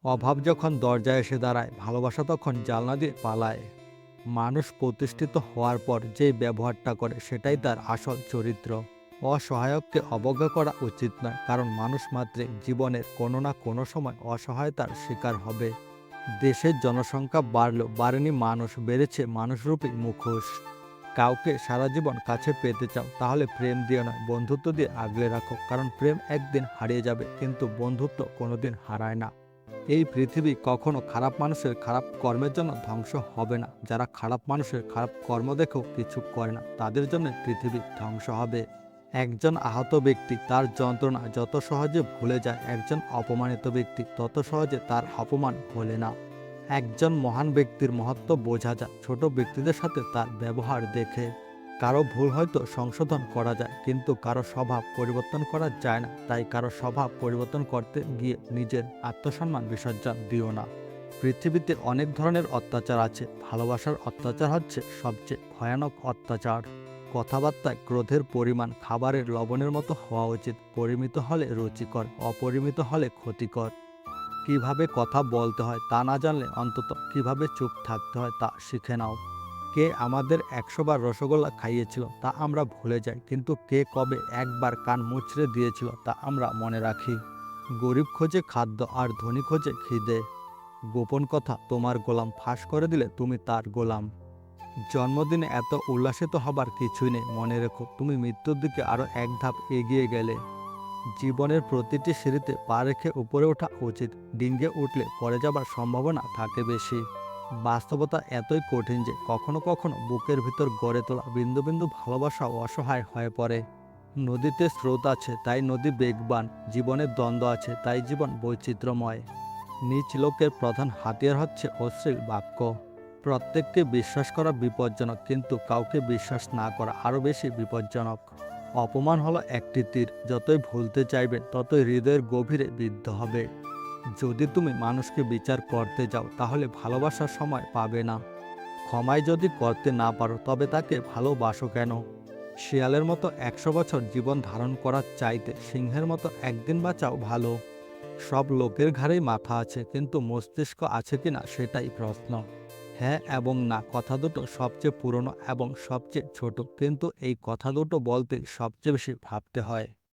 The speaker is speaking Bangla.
অভাব যখন দরজায় এসে দাঁড়ায়, ভালোবাসা তখন জানলা দিয়ে পালায়। মানুষ প্রতিষ্ঠিত হওয়ার পর যে ব্যবহারটা করে সেটাই তার আসল চরিত্র। অসহায়ককে অবজ্ঞা করা উচিত নয়, কারণ মানুষ মাত্রই জীবনের কোনো না কোনো সময় অসহায়তার শিকার হবে। দেশের জনসংখ্যা বাড়লেও বাড়েনি মানুষ, বেড়েছে মানুষরূপী মুখোশ। কাউকে সারা জীবন কাছে পেতে চাও, তাহলে প্রেম দিয়ে নয়, বন্ধুত্ব দিয়ে আগলে রাখো, কারণ প্রেম একদিন হারিয়ে যাবে, কিন্তু বন্ধুত্ব কোনোদিন হারায় না। এই পৃথিবী কখনো খারাপ মানুষের খারাপ কর্মের জন্য ধ্বংস হবে না। যারা খারাপ মানুষের খারাপ কর্ম দেখেও কিছু করে না, তাদের জন্য পৃথিবী ধ্বংস হবে। একজন আহত ব্যক্তি তার যন্ত্রণা যত সহজে ভুলে যায়, একজন অপমানিত ব্যক্তি তত সহজে তার অপমান ভোলে না। একজন মহান ব্যক্তির মহত্ব বোঝা যায় ছোট ব্যক্তিদের সাথে তার ব্যবহার দেখে। কারো ভুল হয়তো সংশোধন করা যায়, কিন্তু কারো স্বভাব পরিবর্তন করা যায় না। তাই কারো স্বভাব পরিবর্তন করতে গিয়ে নিজের আত্মসম্মান বিসর্জন দিও না। পৃথিবীতে অনেক ধরনের অত্যাচার আছে, ভালোবাসার অত্যাচার হচ্ছে সবচেয়ে ভয়ানক অত্যাচার। কথাবার্তায় ক্রোধের পরিমাণ খাবারের লবণের মতো হওয়া উচিত, পরিমিত হলে রুচিকর, অপরিমিত হলে ক্ষতিকর। কিভাবে কথা বলতে হয় তা না জানলে অন্তত কিভাবে চুপ থাকতে হয় তা শিখে নাও। কে আমাদের ১০০ বার রসগোল্লা খাইয়েছিল তা আমরা ভুলে যাই, কিন্তু কে কবে একবার কান মুচড়ে দিয়েছিল তা আমরা মনে রাখি। গরিব খোঁজে খাদ্য আর ধনী খোঁজে খিদে। গোপন কথা তোমার গোলাম ফাঁস করে দিলে তুমি তার গোলাম। জন্মদিনে এত উল্লাসিত হবার কিছুই নেই, মনে রেখো তুমি মৃত্যুর দিকে আরো এক ধাপ এগিয়ে গেলে। জীবনের প্রতিটি সিঁড়িতে পা রেখে উপরে ওঠা উচিত, ডিঙ্গে উঠলে পড়ে যাবার সম্ভাবনা থাকে বেশি। বাস্তবতা এতই কঠিন যে কখনো কখনো বুকের ভিতর গড়ে তোলা বিন্দু বিন্দু ভালোবাসা অসহায় হয়ে পড়ে। নদীতে স্রোত আছে তাই নদী বেগবান, জীবনের দ্বন্দ্ব আছে তাই জীবন বৈচিত্র্যময়। নিজ লোকের প্রধান হাতিয়ার হচ্ছে অশ্লীল বাক্য। প্রত্যেককে বিশ্বাস করা বিপজ্জনক, কিন্তু কাউকে বিশ্বাস না করা আরও বেশি বিপজ্জনক। অপমান হলো একটি তীর, যতই ভুলতে চাইবে ততই হৃদয়ের গভীরে বিদ্ধ হবে। যদি তুমি মানুষকে বিচার করতে যাও তাহলে ভালোবাসার সময় পাবে না। ক্ষমাই যদি করতে না পারো তবে তাকে ভালোবাসো কেন? শিয়ালের মতো ১০০ বছর জীবন ধারণ করার চাইতে সিংহের মতো একদিন বাঁচাও ভালো। সব লোকের ঘাড়েই মাথা আছে, কিন্তু মস্তিষ্ক আছে কিনা সেটাই প্রশ্ন। হ্যাঁ এবং না কথা দুটো সবচেয়ে পুরনো এবং সবচেয়ে ছোট, কিন্তু এই কথা দুটো বলতে সবচেয়ে বেশি ভাবতে হয়।